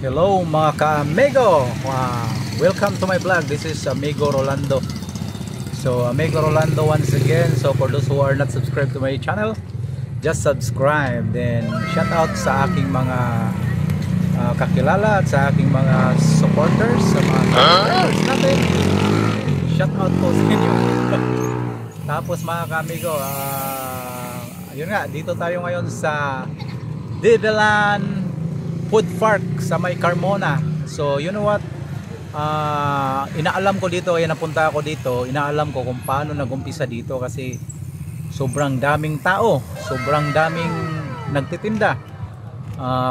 Hello mga ka-amigo, welcome to my vlog. This is Amigo Rolando. So Amigo Rolando once again. So for those who are not subscribed to my channel, just subscribe. Then shout out sa aking mga kakilala at sa aking mga supporters, sa mga supporters natin. Shout out po sa inyo. Tapos mga ka-amigo, yun nga, dito tayo ngayon sa Develan Food Park sa may Carmona. So you know what, inaalam ko dito, kaya napunta ako dito, inaalam ko kung paano nag-umpisa dito kasi sobrang daming tao, sobrang daming nagtitinda.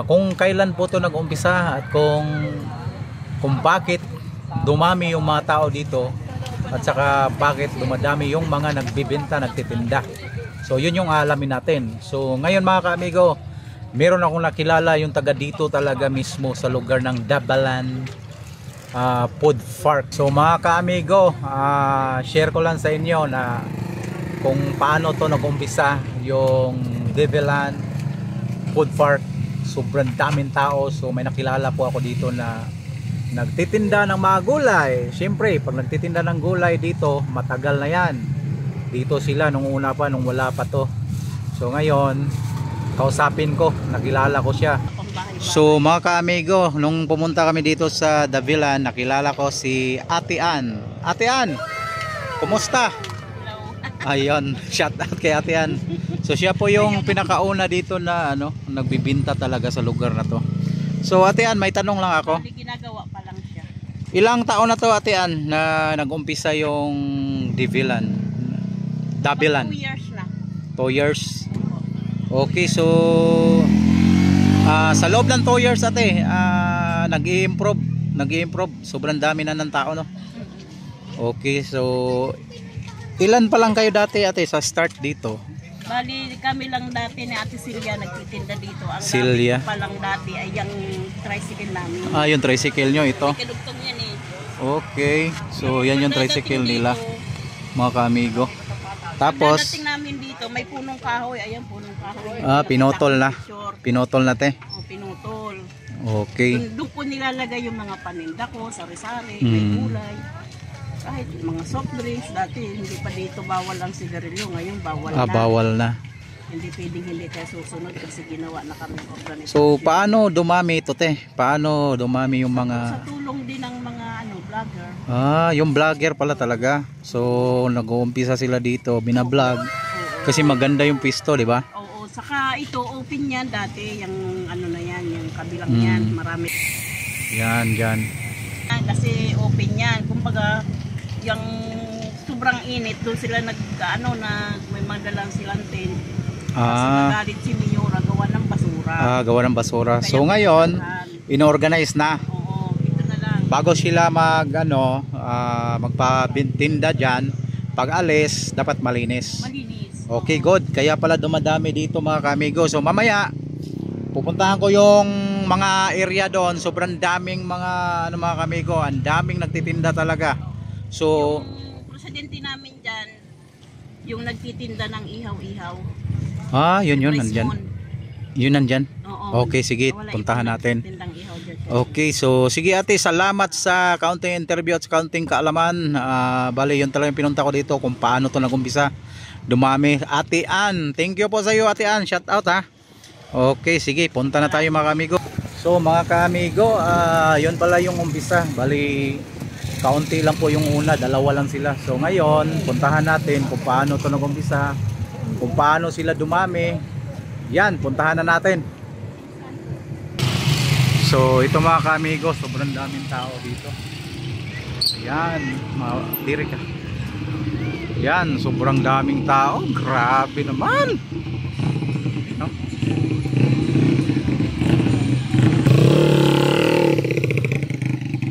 Kung kailan po ito nag-umpisa at kung bakit dumami yung mga tao dito at saka bakit dumadami yung mga nagbibenta, nagtitinda. So yun yung alamin natin. So ngayon mga ka-amigo, meron akong nakilala yung taga dito talaga mismo sa lugar ng Develan Food Park. So mga ka-amigo, share ko lang sa inyo na kung paano to nag-umpisa yung Develan Food Park. Sobrang daming tao. So may nakilala po ako dito na nagtitinda ng mga gulay. Siyempre pag nagtitinda ng gulay dito, matagal na yan. Dito sila nung una pa, nung wala pa to. So ngayon kausapin ko, nakilala ko siya. So mga ka-amigo, nung pumunta kami dito sa Develan, nakilala ko si Ate Ann. Ate Ann, kumusta? Hello. Ayun, shout out kay Ate Ann. So siya po yung pinakauna dito na nagbibinta talaga sa lugar na to. So Ate Ann, may tanong lang ako. Ginagawa pa lang siya. Ilang taon na to Ate Ann na nag-umpisa yung Develan? 2 years na. 2 years. Okay, so sa loob ng 2 years ate, nag-i-improve. Sobrang dami na ng tao, no? Okay, so ilan pa lang kayo dati ate sa start dito? Bali kami lang dati ni Ate Silya nagtitinda dito. Ang Silya pa lang dati ay yung tricycle namin. Yung tricycle nyo ito. Kinugtong yan eh. Okay, so yan yung tricycle nila mga ka-amigo. Tapos dadating namin dito, may punong kahoy. Ayan, punong kahoy. Pinutol na. Pinutol na te. Pinutol. Okay. Doon po nilalagay yung mga paninda ko, sari-sari, may gulay. Kahit yung mga soft drinks dati, hindi pa dito bawal ang sigarilyo. Ngayon bawal na. Bawal na. Hindi pwedeng hindi tayo susunod kasi ginawa na kami organisasyon. So paano dumami ito te? Paano dumami yung mga... Sa tulong din ng mga vlogger. Yung vlogger pala talaga. So nag-uumpisa sila dito, bina-vlog. Kasi maganda yung pisto, di ba? Oo, saka ito open yan dati, yung na yan, yung kabilang yan, marami. Yan, yan. Kasi open yan. Kumbaga, yung sobrang init, doon sila na may madalang silang tent. Kasi nagalit si Miora, gawa ng basura. Gawa ng basura. Kaya so ngayon, inorganize na. Oo, ito na lang. Bago sila magpatinda dyan, pag alis, dapat malinis. Malinis. Okay, good. Kaya pala dumadami dito mga ka-amigo. So mamaya, pupuntahan ko yung mga area doon. Sobrang daming mga mga ka-amigo. Ang daming nagtitinda talaga. So, yung presidente namin dyan, yung nagtitinda ng ihaw-ihaw. yun nandyan. Yun nandyan? Oo. Okay, sige, puntahan natin. Ihaw dyan. Okay, so sige ate, salamat sa kaunting interview at sa kaunting kaalaman. Bali, yun talagang pinunta ko dito kung paano to nagumpisa. Dumami. Ate Ann, thank you po sa iyo Ate Ann, shout out ha. Okay, sige, punta na tayo mga ka-amigo. So mga ka-amigo, yun pala yung umpisa. Bali, kaunti lang po yung una, dalawa lang sila. So ngayon, puntahan natin kung paano to nagumpisa, kung paano sila dumami. Yan, puntahan na natin. So ito mga ka-amigo, sobrang daming tao dito. Ayan, diri ka. Yan, sobrang daming tao. Grabe naman. No?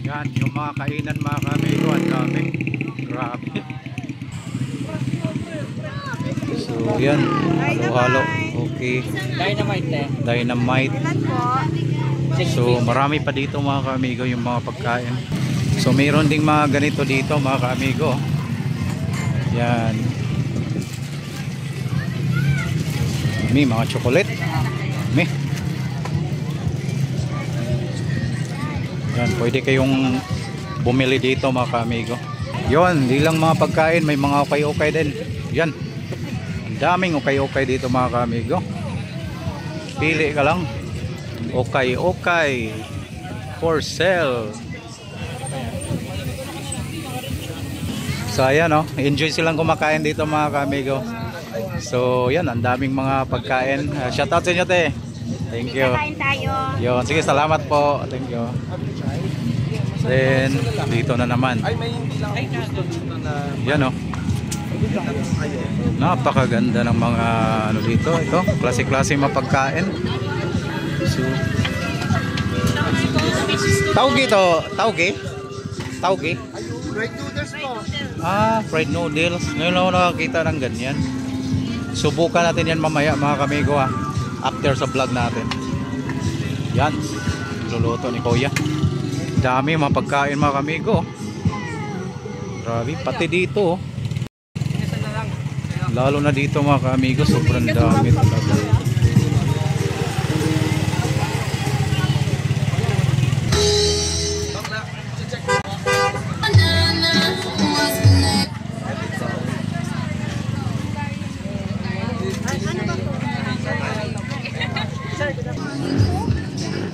Yan, yung mga kainan mga ka-amigo, ang dami. Grabe. So yan, halo-halo. Okay. Dynamite. So marami pa dito mga ka-amigo yung mga pagkain. So mayroon ding mga ganito dito mga ka-amigo. Yan. May mga chocolate. May Yan, pwede kayong bumili dito mga ka-amigo. Yun, hindi lang mga pagkain, may mga ukay-ukay din. Yan, ang daming ukay-ukay dito mga ka-amigo. Pili ka lang. Ukay-ukay for sale. So ayan, oh, enjoy silang kumakain dito mga ka-amigo. So yan, ang daming mga pagkain. Shoutout sa inyo, te. Thank you. Kain tayo. Yun, sige, salamat po. Thank you. Then, dito na naman. Yan, oh. Napakaganda ng mga ano dito. Ito, klase-klase mga pagkain. So, tauge to. Tauge? Tauge? Fried noodles po. Ah, fried noodles. Ngayon ako nakakita ng ganyan. Subukan natin yan mamaya mga kamigo, ha. After sa vlog natin. Yan, luluto ni Kuya. Dami mga pagkain mga kamigo. Grabe, pati dito, oh. Lalo na dito mga kamigo, sobrang dami talaga.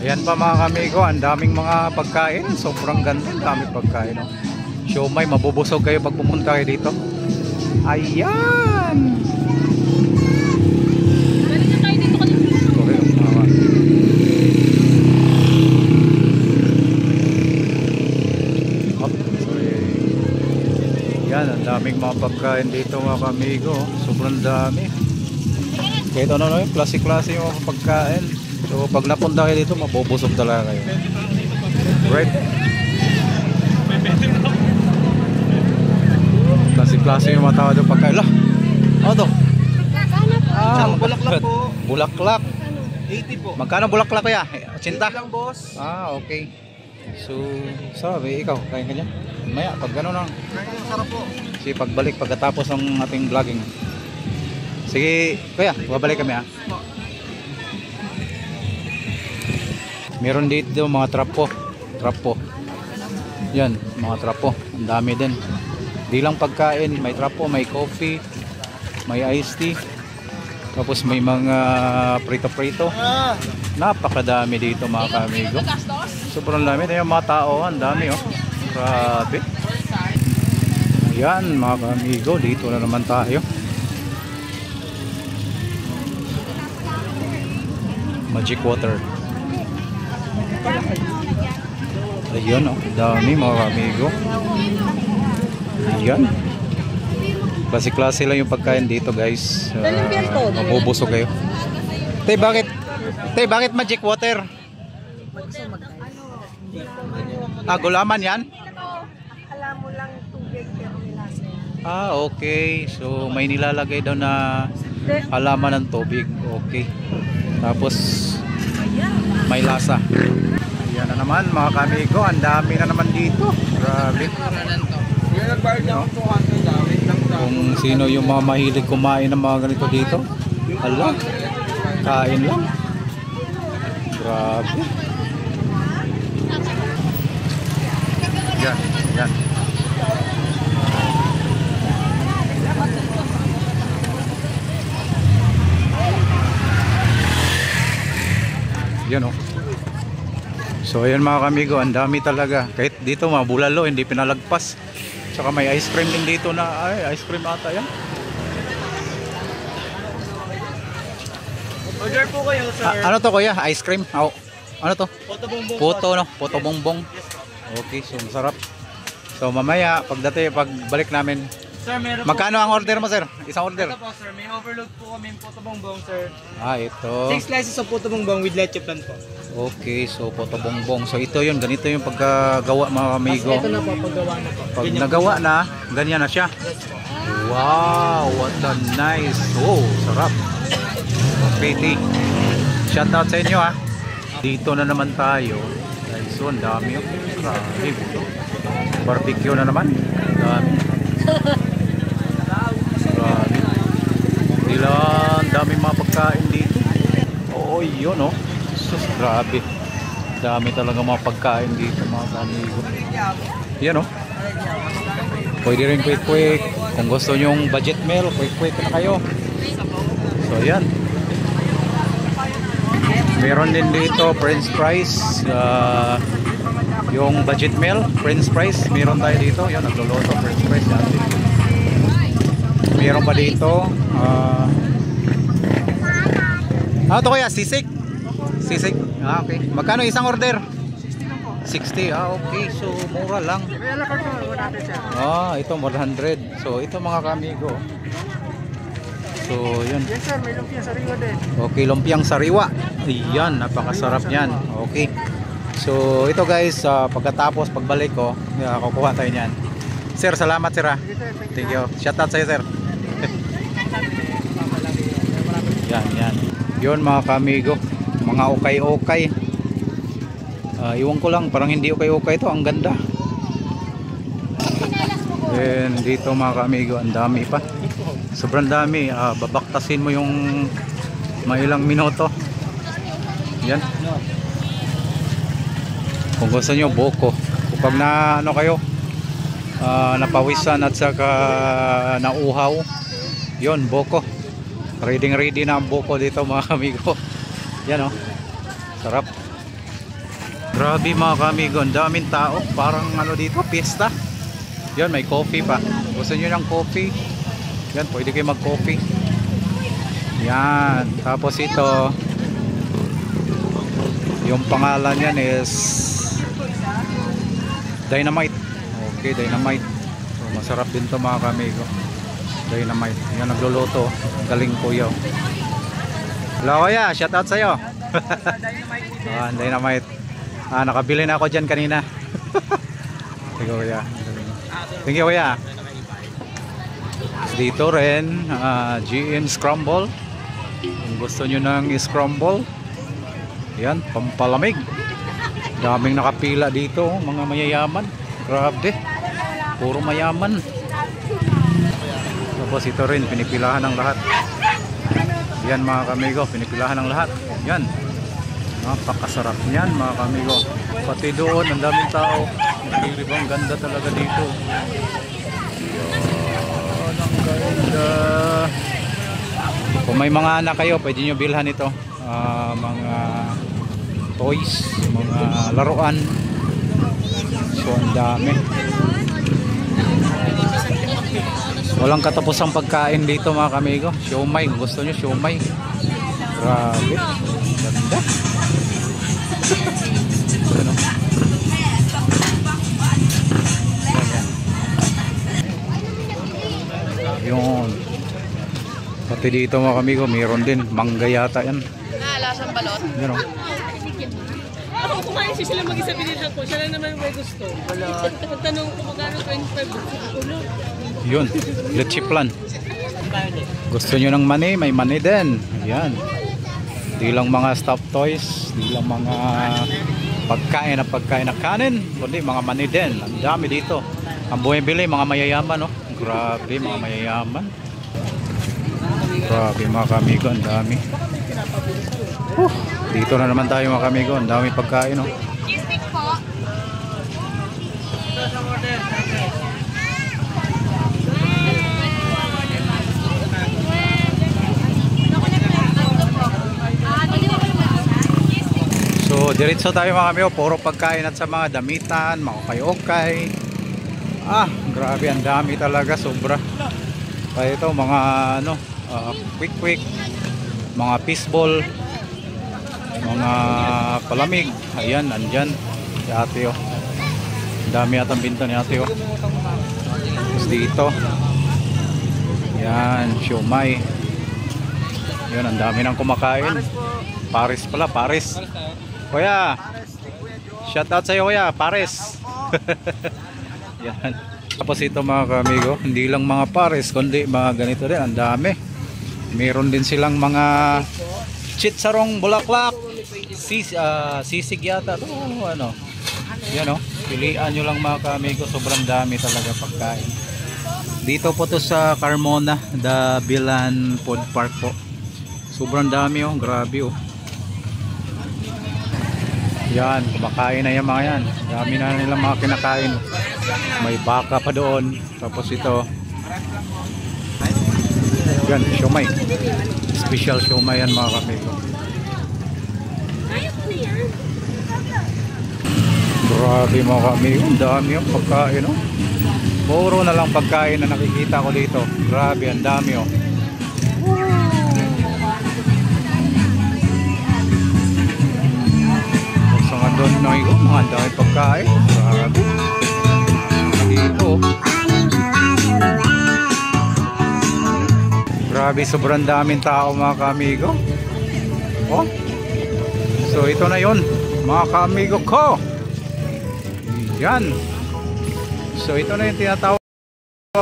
Ayan pa mga kamigo, ang daming mga pagkain. Sobrang ganda, ang daming pagkain, oh. Siomay, mabubusog kayo pag pumunta kayo dito. Ayan! Yan, ang daming mga pagkain dito mga kamigo. Sobrang dami. Kahit ano yung klase-klase yung mga pagkain. So pag napunta kayo dito, mabubusog talaga kayo. Right? Klase-klase yung mga tao doon pagkain. Lah! Ano to? Ah, Bulaklak po. Bulaklak. 80 po. Magkano bulaklak kaya? 80? lang, boss. Ah, okay. So, sabi, ikaw, kain ka niya? Maya, pag gano'n lang. Sarap po. Sige, pagbalik, pagkatapos ng ating vlogging. Sige, kuya, babalik kami, ha? Meron dito mga trapo. Trapo. Yan, mga trapo. Ang dami din. Di lang pagkain, may trapo, may coffee, may iced tea. Tapos may mga prito-prito. Napakadami dito mga kamigo. Sobrang dami. Ito yung mga tao, ang dami, oh. Grabe. Ayan mga kamigo, dito na naman tayo. Magic water. Ayan, oh, dami mga kamigo. Ayan. Klase-klase lang yung pagkain dito, guys. Mabubusog kayo. Tay, bakit magic water? Ah, gulaman yan? Alam mo lang tubig pero nilasa. Ah, okay. So, may nilalagay daw na halaman ng tubig. Okay. Tapos, may lasa. Ayan na naman, mga kamigo. Ang dami na naman dito. Grabe. Kung sino yung mga mahilig kumain ng mga ganito dito, hala, kain lang. Grabe. Yan, yan. Yan, oh. So ayan mga kamigo, ang dami talaga. Kahit dito mga bulalo, hindi pinalagpas. Tsaka may ice cream din dito na, ay, ice cream ata yan. Order po kayo, sir. Ano to kuya? Ice cream? Oh. Ano to? Photo bongbong. Puto, no? Puto bongbong. Okay, so masarap. So mamaya, pagbalik namin, Sir, meron magkano ang order mo, sir? Isang order? Ito po, sir. May overload po kami yung puto bongbong, sir. Ah, ito. 6 slices of puto bongbong with leche plan po. Okay, so puto bongbong. So ito yun, ganito yung pagkagawa mga amigo. Ito na po, paggawa na po. Pag nagawa na, ganyan na siya. Wow, what a nice. Oh, sarap. Okay, shout out sa inyo, ha. Dito na naman tayo. Guys, so ang dami yun. Grabe. Barbecue na naman. Dami. Grabe. Ang dami mga pagkain dito. Oo, yun, oh. Sus, grabe. dami talaga mga pagkain dito mga kamigo. Yan oh. Pwede rin quick kung gusto nyong budget meal, quick na kayo. So yan. Meron din dito french fries, yung budget meal french fries meron tayo dito. Yan, nagluluto french fries yan. Meron pa dito ito kuya, sisig. Okay, magkano isang order? 60. Okay, so mura lang. Ito 100. So ito mga kamigo. So yun. Yes sir, may lumpiang sariwa din. Okay, lumpiang sariwa. Ayan, napakasarap niyan. Okay. So ito guys, pagkatapos pagbalik ko, kukuha tayo niyan. Sir, salamat sir. Thank you. Shout out sa'yo sir. Yan. Yun mga kamigo, mga okay. Iwan ko lang, parang hindi okay ito, ang ganda. Then dito mga kamigo, ang dami pa. Sobrang dami. Babaktasin mo yung mailang minuto. Yan. Kung gusto nyo, buko. Kapag na ano kayo, napawisan at saka nauhaw, yun, buko. Ready na ang buko dito mga kamigo. Yan oh. Sarap. Grabe mga kamigo, ang daming tao. Parang ano dito, pista. Yan, may coffee pa. Gusto nyo ng coffee? Yan, pwede kayo mag-coffee. Yan. Tapos ito, yung pangalan yan is Dynamite. Okay, Dynamite. So, masarap din to mga kamigo. Dynamite. Yan, nagluluto. Galing kuya. Hello kuya, shout out sa'yo. Dynamite. Nakabili na ako dyan kanina. Thank you kuya. Thank you kuya. Dito rin GM Scramble. Kung gusto nyo ng scramble, yan, pampalamig. Daming nakapila dito, mga mayayaman. Grabe, puro mayaman. Tapos ito rin, pinipilahan ng lahat. Yan mga kamigo, pinipilahan ng lahat. Yan, napakasarap yan mga kamigo. Pati doon, ang daming tao. Ang ganda talaga dito. Yan, ang ganda. Kung may mga anak kayo, pwede nyo bilhan ito. Mga toys, mga laruan. So ang dami. Walang katapusang pagkain dito mga kamigo. Siomay, kung gusto nyo siomay. Grabe, ganda. Ano? Yun. Pati dito mga kamigo, mayroon din mangga yata yan. Lasang balot. Yan o. Ako kumain siya sila mag-isa binilhan ko. Siya lang naman may gusto. Pagtanong ko magkano 25. Yun, leche plan. Gusto nyo ng mani, may mani din. Yan. Di lang mga stuffed toys, di lang mga pagkain na kanin, kundi mga mani din. Ang dami dito. Ang bumibili, mga mayayaman, no? Grabe, mga mayayaman. Grabe mga kamigo, ang dami. Dito na naman tayo mga kamigo, ang dami pagkain, no? So diretso tayo mga kamigo, puro pagkain at sa mga damitan, mga okay-okay. Grabe, ang dami talaga, sobra. Kaya ito mga ano, quick, mga fishball, mga palamig. Ayan, andyan si ate oh. Ang dami atang binta ni ate oh. Tapos dito, yan, siomay. Yan, ang dami nang kumakain. Paris pala, Paris. Kuya, shout out sa'yo kuya, Paris. Yan. Tapos ito mga kamigo, hindi lang mga pares, kundi mga ganito rin, ang dami. Meron din silang mga chitsarong bulaklak, sisig yata. Ano? Yan o, pilian nyo lang mga kamigo, sobrang dami talaga pagkain. Dito po to sa Carmona, the Bilan Food Park po. Sobrang dami oh, grabe oh. Yan, kumakain na yung mga yan. Dami na nilang mga kinakain. May baka pa doon. Tapos ito. Yan, siomay. Special siomay yan mga kamigo. Grabe mga kamigo. Ang dami yung pagkain, no? Puro na lang pagkain na nakikita ko dito. Grabe, ang dami, oh. So nga doon na yung mga dami pagkain. Grabe. Dito. Grabe, sobrang daming tao mga kaamigo. Oh. So ito na yon mga kaamigo ko. Yan. So ito na yung tinatawag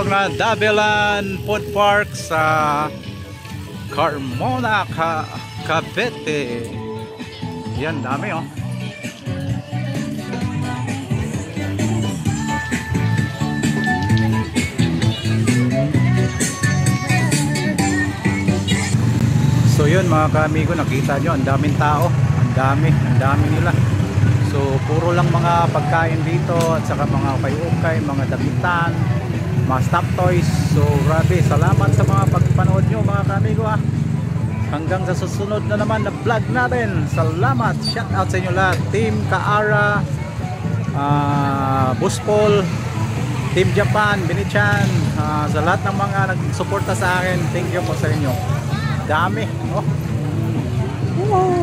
na Dabelan Food Park sa Carmona, Cavite. Yan, dami oh. So yun mga kaamigo, nakita nyo ang daming tao, ang dami nila. So puro lang mga pagkain dito at saka mga ukay-ukay, mga damitan, mga stop toys. So grabe, salamat sa mga pagpanood nyo mga kaamigo ha. Hanggang sa susunod na naman na vlog natin. Salamat, shout out sa inyo lahat. Team Kaara, Buspol, Team Japan, Binichan, sa lahat ng mga nagsuporta sa akin, thank you po sa inyo. Dami, oh. Wow.